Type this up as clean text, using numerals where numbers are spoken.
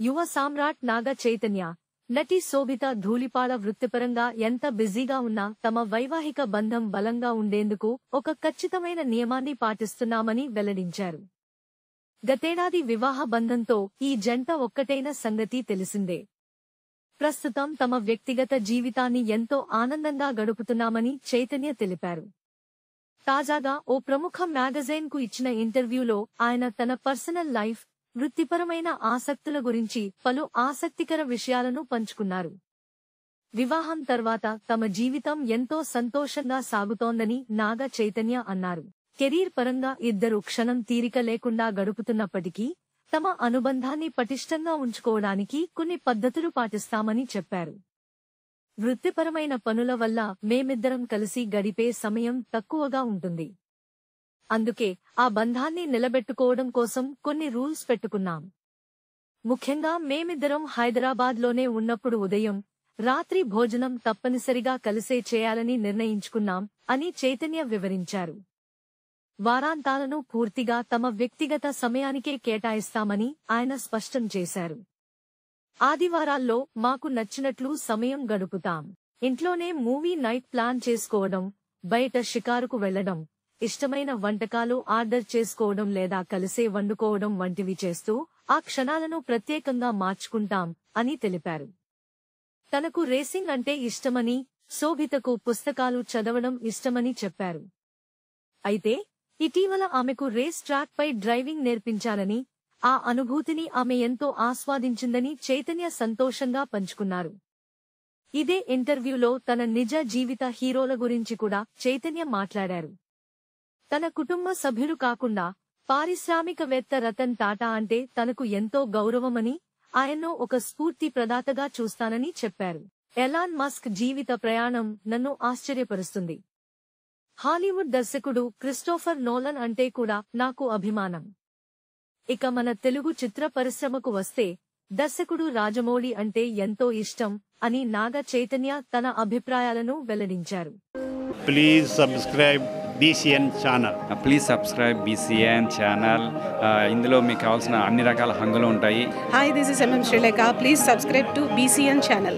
యువ సామ్రాట్ నాగ చైతన్య, నటి శోభిత ధూళిపాళ వృత్తిపరంగా ఎంత బిజీగా ఉన్నా తమ వైవాహిక బంధం బలంగా ఉండేందుకు ఒక ఖచ్చితమైన నియమాన్ని పాటిస్తున్నామని వెల్లడించారు. గతేడాది వివాహ బంధంతో ఈ జంట ఒక్కటైన సంగతి తెలిసిందే. ప్రస్తుతం తమ వ్యక్తిగత జీవితాన్ని ఎంతో ఆనందంగా గడుపుతున్నామని చైతన్య తెలిపారు. తాజాగా ఓ ప్రముఖ మ్యాగజైన్కు ఇచ్చిన ఇంటర్వ్యూలో ఆయన తన పర్సనల్ లైఫ్, వృత్తిపరమైన ఆసక్తుల గురించి పలు ఆసక్తికర విషయాలను పంచుకున్నారు. వివాహం తర్వాత తమ జీవితం ఎంతో సంతోషంగా సాగుతోందని నాగ చైతన్య అన్నారు. కెరీర్ పరంగా ఇద్దరు క్షణం తీరిక లేకుండా గడుపుతున్నప్పటికీ తమ అనుబంధాన్ని పటిష్టంగా ఉంచుకోవడానికి కొన్ని పద్ధతులు పాటిస్తామని చెప్పారు. వృత్తిపరమైన పనుల వల్ల మేమిద్దరం కలిసి గడిపే సమయం తక్కువగా ఉంటుంది. అందుకే ఆ బంధాన్ని నిలబెట్టుకోవడం కోసం కొన్ని రూల్స్ పెట్టుకున్నాం. ముఖ్యంగా మేమిద్దరం హైదరాబాద్లోనే ఉన్నప్పుడు ఉదయం, రాత్రి భోజనం తప్పనిసరిగా కలిసే చేయాలని నిర్ణయించుకున్నాం అని చైతన్య వివరించారు. వారాంతాలను పూర్తిగా తమ వ్యక్తిగత సమయానికే కేటాయిస్తామని ఆయన స్పష్టం చేశారు. ఆదివారాల్లో మాకు నచ్చినట్లు సమయం గడుపుతాం. ఇంట్లోనే మూవీ నైట్ ప్లాన్ చేసుకోవడం, బయట షికారుకు వెళ్లడం, ఇష్టమైన వంటకాలు ఆర్డర్ చేసుకోవడం లేదా కలిసే వండుకోవడం వంటివి చేస్తూ ఆ క్షణాలను ప్రత్యేకంగా మార్చుకుంటాం అని తెలిపారు. తనకు రేసింగ్ అంటే ఇష్టమని, శోభితకు పుస్తకాలు చదవడం ఇష్టమని చెప్పారు. అయితే ఇటీవల ఆమెకు రేస్ ట్రాక్ పై డ్రైవింగ్ నేర్పించాలని, ఆ అనుభూతిని ఆమె ఎంతో ఆస్వాదించిందని చైతన్య సంతోషంగా పంచుకున్నారు. ఇదే ఇంటర్వ్యూలో తన నిజ జీవిత హీరోల గురించి కూడా చైతన్య మాట్లాడారు. తన కుటుంబ సభ్యులు కాకుండా పారిశ్రామికవేత్త రతన్ టాటా అంటే తనకు ఎంతో గౌరవమని, ఆయన్ను ఒక స్ఫూర్తి ప్రదాతగా చూస్తానని చెప్పారు. ఎలాన్ మస్క్ జీవిత ప్రయాణం నన్ను ఆశ్చర్యపరుస్తుంది. హాలీవుడ్ దర్శకుడు క్రిస్టోఫర్ నోలన్ అంటే కూడా నాకు అభిమానం. ఇక మన తెలుగు చిత్ర పరిశ్రమకు వస్తే దర్శకుడు రాజమౌళి అంటే ఎంతో ఇష్టం అని నాగ చైతన్య తన అభిప్రాయాలను వెల్లడించారు. Please subscribe BCN channel. Please subscribe BCN channel. ఇందులో మీకు కావాల్సిన అన్ని రకాల హంగులు ఉంటాయి. Hi, this is MM Sri Lanka. Please subscribe to BCN channel.